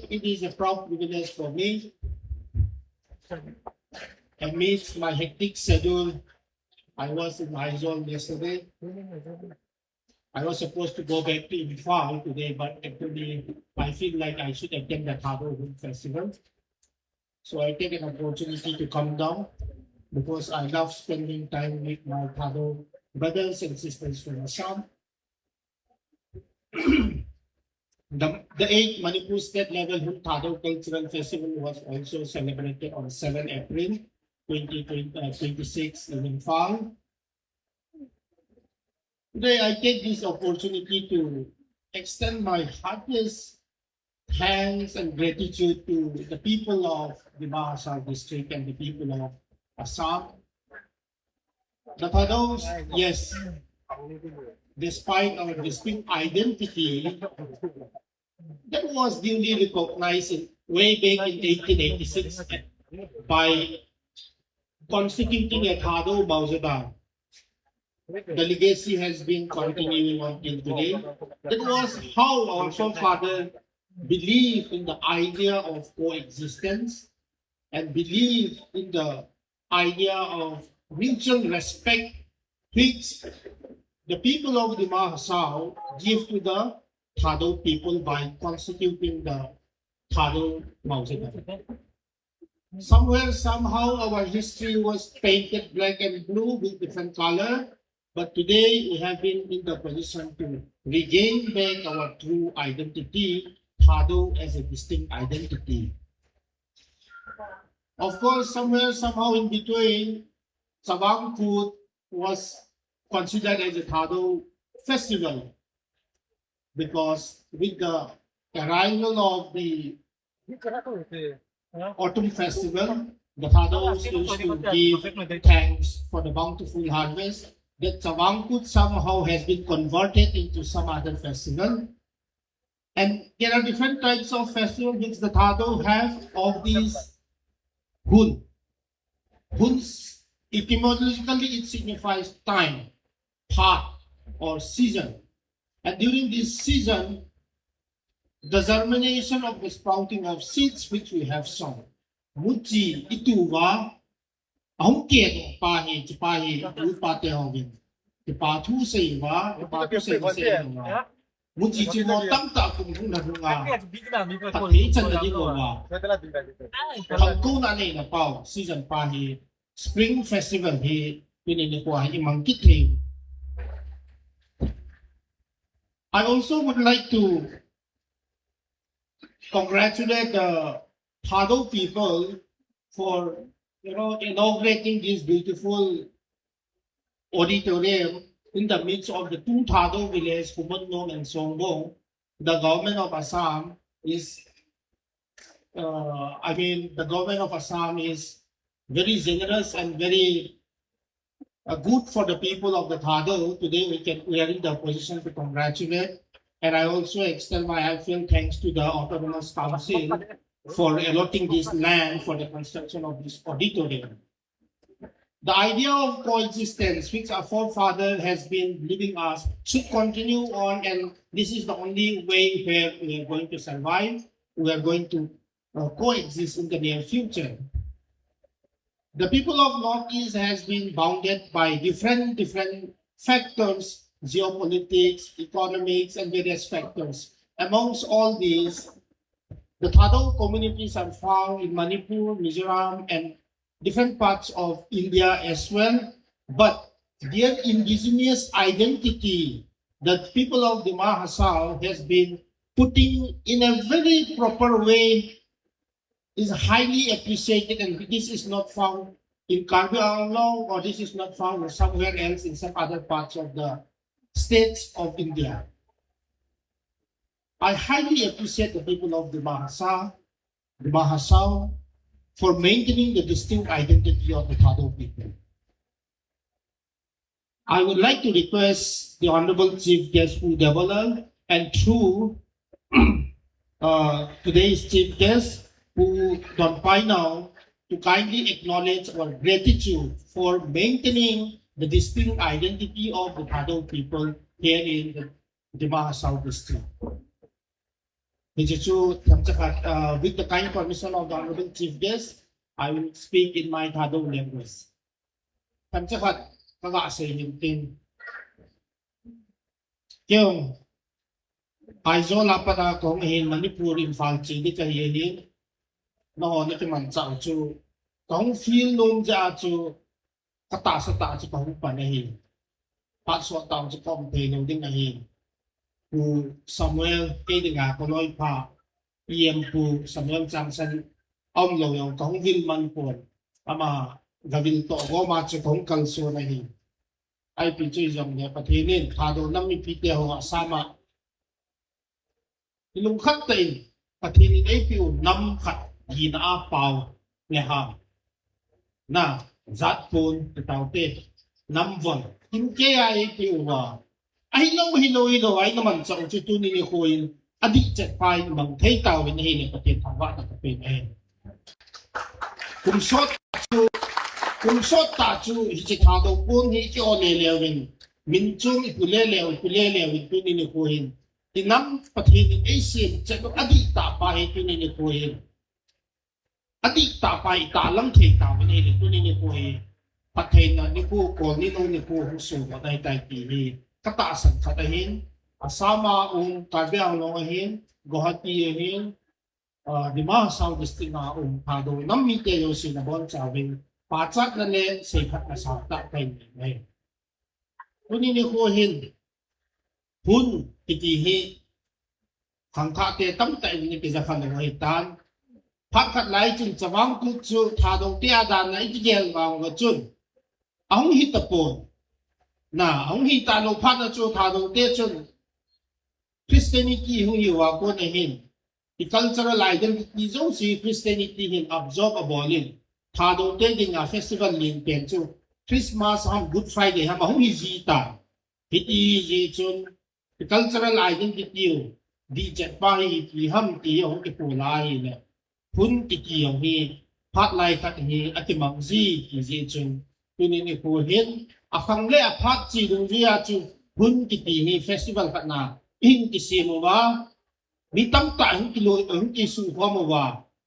it is a proud privilege for me, amidst my hectic schedule. I was in Aizawl yesterday. I was supposed to go back to Imphal today, but actually I feel like I should attend the Thado Film Festival. So I take an opportunity to come down because I love spending time with my Thado brothers and sisters from Assam. The 8th Manipur State Level Hul Thado Cultural Festival was also celebrated on 7 April 2026 in Imphal. Today, I take this opportunity to extend my heartiest thanks and gratitude to the people of the Bahasa district and the people of Assam. The Thados, yes, despite our distinct identity, that was duly recognized way back in 1886 by constituting a Thado Mauzadar. The legacy has been continuing until today. That was how our forefather believed in the idea of coexistence and believed in the idea of mutual respect which the people of the Mahasau give to the Thado people by constituting the Thado Mauzadar. Somewhere, somehow, our history was painted black and blue with different color. But today, we have been in the position to regain back our true identity, Thado as a distinct identity. Of course, somewhere, somehow in between, Savangkut was considered as a Thado festival because with the arrival of the autumn festival, the Thados used to give thanks for the bountiful harvest. That Savangkut somehow has been converted into some other festival. And there are different types of festival which the Thado have of these Hun. Huns, etymologically it signifies time, path, or season. And during this season, the germination of the sprouting of seeds which we have sown. Muji ituwa Aungke pahi cipahi upate hogin. Cipatu seiwa, cipatu seiwa. Muji cimo tam tak kumuna bunga. Pati chan na jingwa. Hangko na ni na pao season pahi spring festival hi pinini ko hi mangkit. I also would like to congratulate the Thado people for inaugurating this beautiful auditorium in the midst of the two Thado villages, Humannong and Songbong. The government of Assam is, the government of Assam is very generous and very good for the people of the Thado. Today we are in the position to congratulate. And I also extend my heartfelt thanks to the Autonomous Council for allotting this land for the construction of this auditorium. The idea of coexistence, which our forefather has been leaving us, should continue on, and this is the only way where we are going to survive. We are going to coexist in the near future. The people of Northeast has been bounded by different factors, geopolitics, economics, and various factors. Amongst all these, the Thado communities are found in Manipur, Mizoram, and different parts of India as well. But their indigenous identity that people of the Mahasau has been putting in a very proper way is highly appreciated, and this is not found in Karbi Anglong, or this is not found somewhere else in some other parts of the states of India. I highly appreciate the people of the Mahasau for maintaining the distinct identity of the Thado people. I would like to request the Honorable Chief Guest Udavala and through today's Chief Guest, Don Painao, to kindly acknowledge our gratitude for maintaining the distinct identity of the Thado people here in the Mahasau district. with the kind permission of the Honorable Chief Guest, I will speak in my Thado language. ท่านเจ้าค่ะก็ว่าเสียงตินเกี่ยวไอโซลาปนาของเห็นมณิปูรินฟังจีนี่ก็เห็นนอนี่คือมันเจ้าจูของฟิลนุ่มจะจูกตาสตาจะของปันเห็นปัสสาวะตามจะของเพลงดิ้งเห็นปูซามูเอลเอดิงาก็ลอยพาเยี่ยมปูซามูเอลจังสันอ้อมลงอย่างของวิลมันปวดอามาGawin to go ma che kong kalso na hi ai pi chui jong ne pathinin thado nam mi pi te ho asama ilung khat te pathinin ai pi nam khat hi na a pau ne ha na zat pun te tau te nam von kim ke ai pi wa ai lo ai na man chang chu tu ni hoin adi chet pai mang thei tau ni hi ne pathin thangwa ta pe ne kum sot ta chu hi chi tha do pun hi chi o le lewin min chung i pule lewin tu ni ko hin tinam pathin ni asin che ko adi ta pa hi tu ni ko hin adi ta pa i ta lam thei ta ni tu ni ko hin pathin na ni ko ko ni no ni ko hu su ma dai tai pi hi ka ta san kha ta hin asama ka byang lo hin gohati hin dima sau district na tha do nam mi te yo sin na bon chawinปาจักนั่นเองเสกภาษาตะเป็นไงวันนี้โคหินพุ่นติกีฮีขังคาเตตั้มแต่ในปีจะขันในเหตุการณ์พักขัดไหลจึงจะวางกุศลทาดงเตียดานในที่เกี่ยวกับกจุนอ่างฮิตปนน่ะอ่างฮิตาโลพันจุทาดงเตียจุนคริสเตียนิตี้หุ่นอยู่ว่าคนในหินที่ cultural identity จงสีคริสเตียนิตี้หิน absorb a bowlingทาดงเตดิงาเฟสติวัลลิงเป็นจูคริสต์มาสฮัมกูดไฟเดย์ฮัมฮิจีตาฮิตีจีจุน cultural identity ดีเจ็ดไปที่ฮัมตีของที่ปูลายเนี่ยพุ่นที่ที่ของที่พัดไล่ขัดที่อัติมังซีที่จีจุนตัวนี้นี่ผู้เห็นอ่ะฟังเล่ะพัดจีดงจีอาจูพุ่นที่ที่เฟสติวัลขัดนาอินที่เสียมัวมีตั้งแต่หินกิโลหินที่สูงพอมัว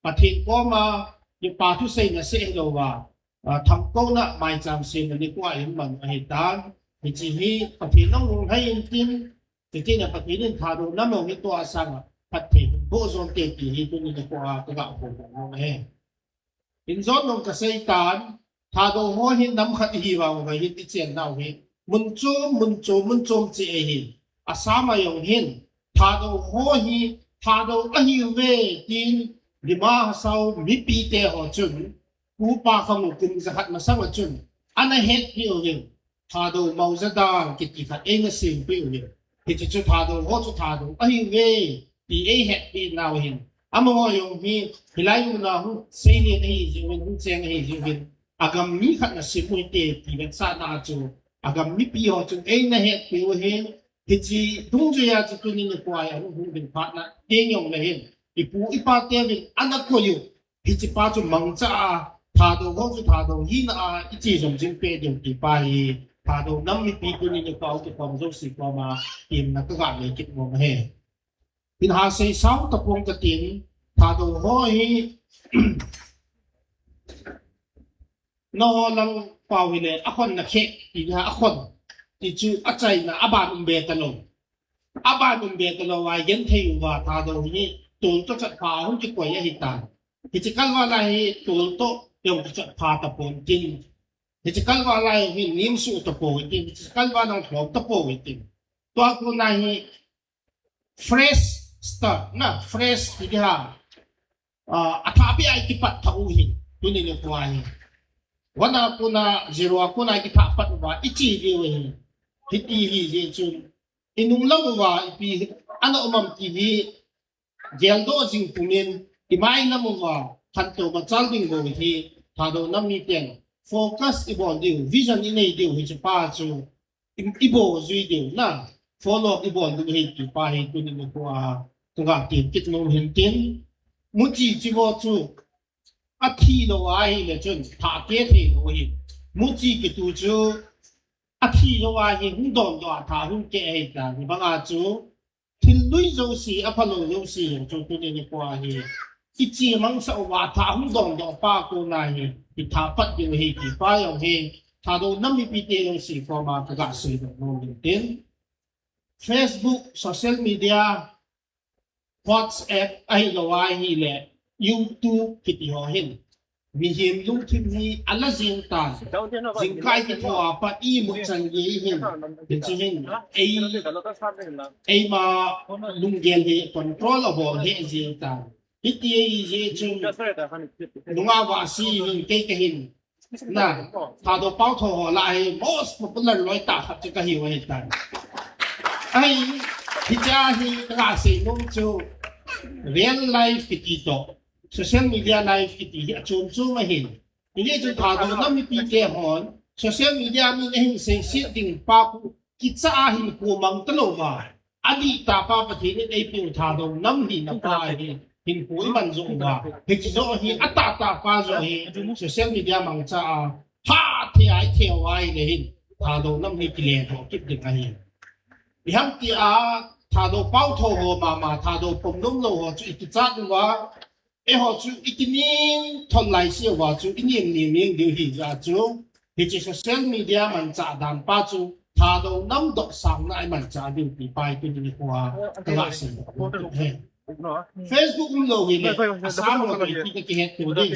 ประเทศก็มาyung patu say na sa ilawa thangko na may chamsin na ni ko ay man ahitan hichihi pati nang nung hayin tin titi na pati nin thado na mo ito asang pati bo zon te ti hito ni ko taga ko mo he inzon nung kasaytan thado ho hin nam khat hiwa mo hin ti chen na hi munchom chi hi asama yung hin thado ho hi thado ahi we tin lima sau mi pi te ho chun pu pa kham kum zahat ma sang chun ana het pi owin tha do mau za da ki ki khat eng sim pi owin ki chu tha do ho chu tha do ai we pi a het pi now hin amo yong hi hilai mu na hu sei ni hi jin hu cheng hi jin agam mi khat na sim pi te pi ben sa na chu agam mi pi ho chun eng na het pi owin ki chi dung ju ya chu ni ni kwa ya hu bin pa na teng yong na hin ipu ipatevin anak ko yu hichipa chu mangcha thado ho chu thado hi na ichi jong jing pe ding ti pa hi thado nam mi pi ku ni ni ka tu pom zo si ko ma tim na ka ga le kit mo he pin ha sei sau ta pong ka tin thado ho hi no lang pawile akon na khe ti na akon ti chu achai na aban umbe ta lo wa yen thei wa thado hiตูนก็จะพาหุ่นจิกวยหิตาหิจิกัลว่าอะไรตูนโตยงจะพาตะโพนจินหิจิกัลว่าอะไรหินิมสุตะโพนจินหิจิกัลว่านังหลอกตะโพนจินตัวคุณนายfresh start นะ fresh ที่ฮะอาทาบิไอติปัตทาอุหินตัวนี้เนี่ยตัวนี้วันนั้นคุณน่ะ zero คุณนายกิทับปัตว่าอิจิเดียวหิตีหิเจจุนอินุงเล่าว่าอีอันนั้นมัมทีวีเจลโดจิงปุนินที่ไม่นำว่าทันตัวมาจัลดิงโบวิธีถ้าเรานำมีเตียงโฟกัสอีบอลดิววิชั่นอีเนดิวให้จะป้าจูอีโบจุยดิวนะ follow อีบอลดิวให้ที่ป้าให้ตัวนี้มันก็ตัวการทีมคิดโน้มเห็นเตียงมุจิจิโบจูอาทิโลไอเลยจนถ้าเกิดเหตุว่ามุจิกิตูจูอาทิโลไอหุ่นโดนตัวถ้าหุ่นเกะเหตุการณ์บางอาจู ทิลลุยโจสีอภัลโลโจสีจงตุเนนิกว่าเฮกิจิมังสาวาทาหุดองดอกปาโกนาเฮกิทาปัดอยู่เฮกิปายองเฮทาโดนัมมิปิเตโจสีฟอร์มากะสีดโนลิงติน Facebook social media WhatsApp ไอโลวาฮีแล YouTube กิติโฮเฮนมีเห็นลุงทิมฮีอัลลาจิงตาจิงไกกิทัวปะอีมุจังเยเฮนดิจิเฮนไอมาลุงเกลเฮ controllable เฮจิงตาพิธีเฮจุงลุงอาวาซีเฮนเกกเฮนนะถ้าโดเป้าโทลาย most popular ลอยตาขับจะกะฮิวเฮตันไอที่จะให้กระสีนุ่งจู real life กิติโต social media life กิติจูนจูมาเห็นนี่จะถ้าเราน้ำมีปีเกหอน social media มีเองเสียสิ่งดิ่งปากกิจอาหินกูมังตโลมาอดีตตาปาปฏิเนี่ยไอพิวถ้าเราน้ำหินปาหินกูมันจงว่าเฮจิโซหินอัตตาปาโซหิน social media มังจ้าพาเที่ยวเที่ยวไว้เลยหินถ้าเราน้ำมีกิเลสของกิจดิ่งอะไรดิฮัมที่ถ้าเราเป้าโทหัวมาถ้าเราปมนุ่มเราหัวจุอีกจัดว่าหัวจุอีกนิดทนไหลเสียว่าจุอีกนิดเดียวหิจ้าจุที่โซเชียลมีเดียมันจะดันป้าจุถ้าเราน้ำดอกสังนั่นมันจะดึงปีไปตัวนี้กว่ากระสีFacebook เราเห็นเลยอาสามเราตัวที่ก็เห็นตัวนี้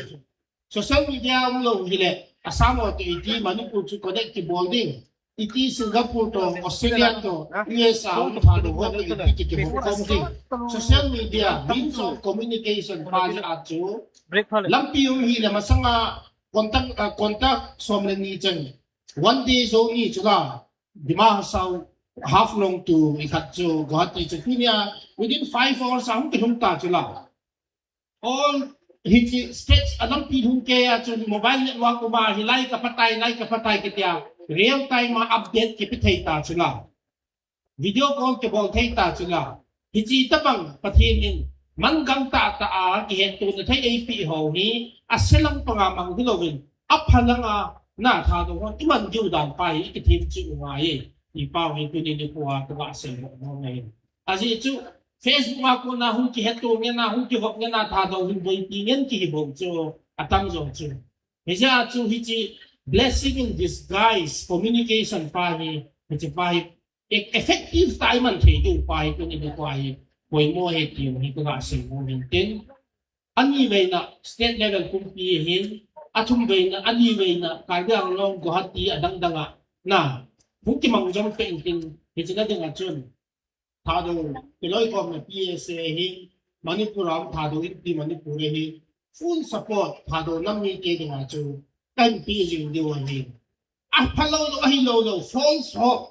โซเชียลมีเดียเราเห็นเลยอาสามเราตัวที่มันนี่พูดจุคอนเนคที่บอลดิ้งiti Singapore to Australia to USA thado ho iti ki ho komti social media means of communication pali achu lampi yung hila masanga contact somlen ni chen one day so ni chula dima saw half long to ikatcho ghat ni chpinia within 5 hours ang kinumta chula all hiti stretch alampi hung ke achu mobile network ko ba hilai ka patay kitya real time ma update ki pithai ta chula video call ke bol thai ta chula hichi tabang pathin man gang ta a ki hen tu na thai ap ho hi aselang panga mang dilowin aphalanga na tha do iman ju dan pai ki thim chu ngai i paw hi tu ni ko a ta se mo ngai aji chu Facebook ma ko na hun ki het tu nge na hun ki hop nge na tha do hin boi ti ngen ki bo chu atang zo chu heja chu hichi blessing in disguise communication pahi hichi pahi effective time man the du pai tu ni ko ai poi mo he ti hi ko ga se mo hin tin ani ve na state level kum pi hin athum ve na ani ve na ka dang long ko hati adang danga na hu ki mang jom pe tin hichi na ding a chun tha do ki loi ko na PSA hi Manipuram tha do ti Manipur hi full support tha do nam ni ke ding a chuกันปีจริงเดียวนี่พะโลโลไฮโลโล false hope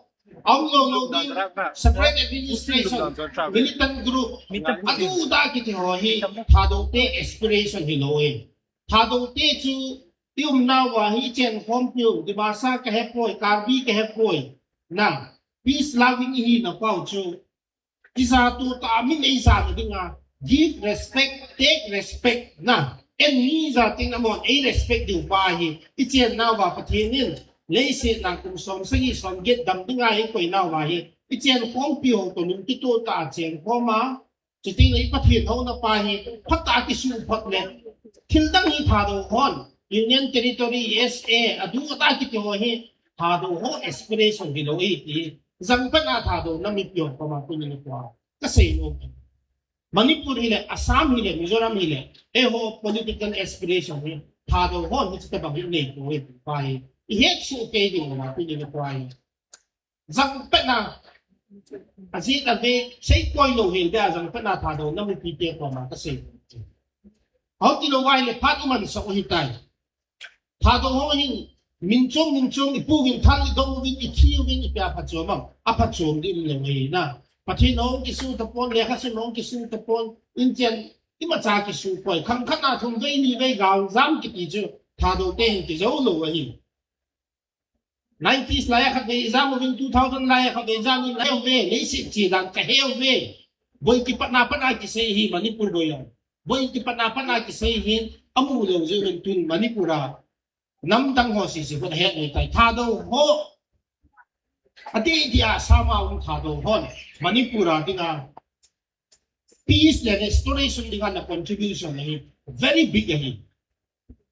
เอาโลโลดิ spread administration militant group อดูดากิที่หัวฮีทาโดเต aspiration ฮิโลเอทาโดเตจูติมนาวาฮีเจนคอมพิวดิบาซากะเฮปอยการบีกะเฮปอยนะ peace loving ฮีนะเป้าจูอิซาตูตามินอิซาดิงา give respect take respect นะen ni za ting amon a respect du ba hi ichen na wa pathin le se nang kum som sangi som get dam dinga hi koi na wa hi ichen khom pio to nim ti to ta chen khoma chi ting le pathin ho na pa hi phata ki su phat le thil dang hi tha do hon union territory SA adu ta ki to hi tha do ho aspiration bi lo ti zang pa na tha do na mi pyo pa ma kun ni kwa ka sei no Manipur hile, Assam hile, Mizoram hile, ho political aspiration hi, thado hon hi chita bang hile ko hi pai. Ihet su ke ding na pili ni pai. Zang pe na azit ave sei koi no hil da zang pe na thado na mi pite ko ma ka sei. Ho ti lo wai le phat man sa ko hitai. Thado ho hin min chong ipu hin thal dong win I thiu win I pya phat chom apa chom din le ngai na. Patinong kisu tapon lekha sinong kisu tapon inchen imacha kisu koi kham khana thum dei ni ve gaw zam ki ti chu tha do ten ki zo lo wa hi 90s la ya kha ve exam in 2000 la ya kha ve exam in la ve le si chi dan ka he ve boy ki patna ki se hi Manipur boy ki patna ki se hi amu lo je hin tun Manipura nam dang ho si ko he nei tai tha do ho ati dia sama un tha do hon Manipura dinga peace and restoration dengan contribution ni very big ni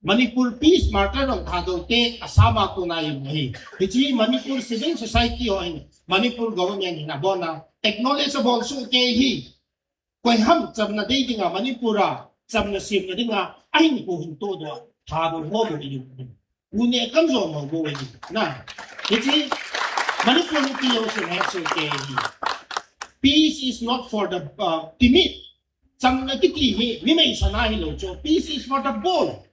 Manipur peace marker ng Tadote asama ko na yun ni iti Manipur civil society o Manipur government na bona acknowledgeable so kay hi kay ham sab na day nga Manipura sab na sim na dinga ay ni po hinto do Tado mo mo yun une kamzo mo go na iti Manipur tiyo so kay hi Peace is not for the timid. Sang nagtitihi, may sanahin lo. So peace is for the bold.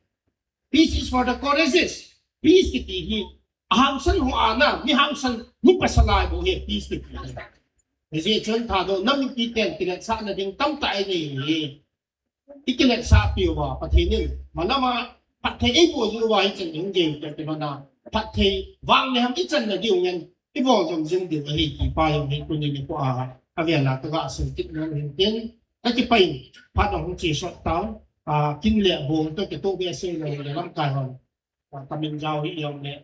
Peace is for the courageous. Peace kitihi. Ahangsan ho ana, mi hangsan ni pasalay mo he peace kitihi. Kasi chon tado nang piten tilat sa na ding tamtay ni. Ikilat sa piyo ba patinin. Malama patay po yung wahid sa yung game kasi mana patay wang ni ham itan na diyo yan. Ibo jong jing di wahi pa yung hikunin ni po Avela taga asentit ng hintin at ipay padong chi shot town kinle bong to kito be say na lang karon kaming jaw iyong ne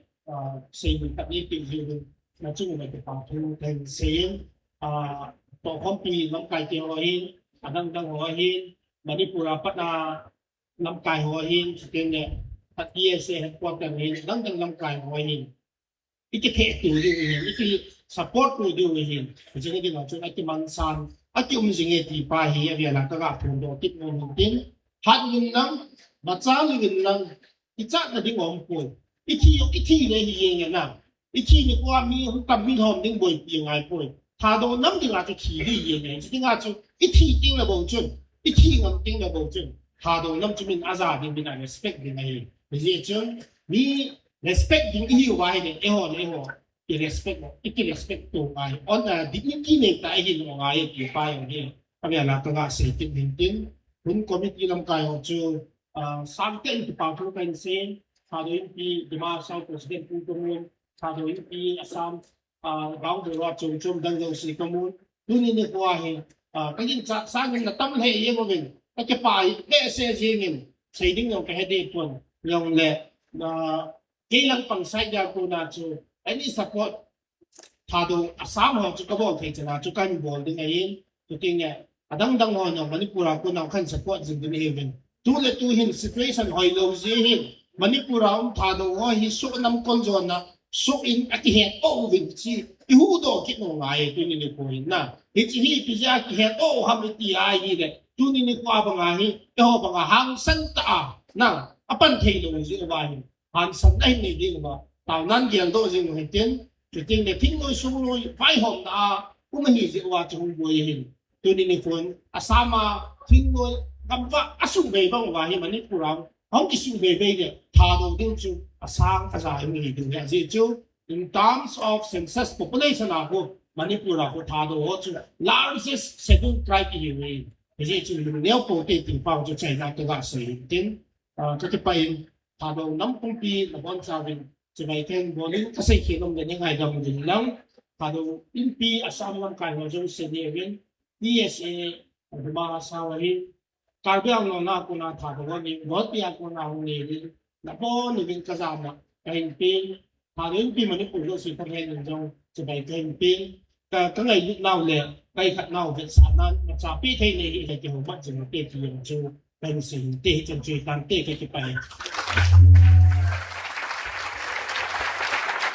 say with tapiting hiyo na chung may kapatong ten saying to company lang kay tihohin adang hohin Manipura pat na lang kay hohin sitin at ESA headquarter hin lang kay hohin ikite tuloy iki support ko do hin kasi nga ginawa at mansan at yung singe ti pahi ya la ka pundo tip mo din hadin lang matsalin lang itsa na ding ompo iti le hiyen na iti ni ko mi hu tam mi hom ding boy pi ngai po ta do nam ding a ti hi yen ne ti nga chu iti ding la bo chun iti ngam ding la bo chun ta do nam chu min aza ding bin respect ding ai bi chun mi respect ding hi wa ne e ho i-respect mo, iki-respect to ay on dignity ne ta hin mo ay ti pa yung ni kaya la to nga sa tin kun committee lang kayo to something to power can say how do you Dima South President Putumun how do you Assam bang do chung dang si kamun dunin ni ko ay kagin sa ngin na tamhe yemo bin at pa ke se jingin say ding yung kahede po yung le na kailang pang sadya ko na to any support Tado Assam ho chu kabol thei chana chu kan bol ding ai chu ting ne adang ho no Manipura ko na kan support jing din even tu le tu hin situation hoi lo ji hin Manipura Tado ho hi su nam kon zon na su in at he o win chi i hu do ki no ngai tu ni ko hin na hi chi hi pi ja ki he o ham ti ai hi de tu ni ko ba nga hi to ba nga hang san ta na apan thei lo ji ba hi han san ai ni ding ba tao nan giang do jing hin tin Chủ trương để thích ngôi xuống ngôi vai hồng đã cũng mình nghĩว่าจะหุ่นบวยเห็นตัวนี้ในคนอาสามาทิ้งงวยกำว่าอาสุเบย์บ้างว่าเห็นมันนี่กูเราเขาคิดสุเบย์เนี่ยทาดูดูจูอาสาอาสาอย่างนี้ดูเนี่ยจีจู in terms of census population อ่ะกูมันนี่กูเรากูทาดูว่าจู largest scheduled tribe อยู่นี่จีจูเนี่ยโปรตีนฟังจะใช้นักตัวเสียงทิ้งก็จะไปทาดูน้ำปุ่มปีน้ำบอลซาวินจะไปแข่งบอลก็ใส่เขียนลงในยังไงดำดินแล้วถ้าดูอินปีอาสามลำการเราจะเสนอเงิน DSA หรือมาสาวนี้การเบี้ยเงินน่าคุณาถ้าดูว่ามีรถเบี้ยคุณาหุ่นนี้นับว่านี่เป็นกระจายมาอินปีถ้าดูอินปีมันนี่คุณรู้สึกประเทศหนึ่งจะไปแข่งปีแต่ก็เลยยุดเล่าเลยไปขัดเล่าเป็นสารนั้นมาจากปีที่นี่จะเกี่ยวกับจะมาเตะที่ยังจูเป็นสิ่งที่จะช่วยการเตะที่ไป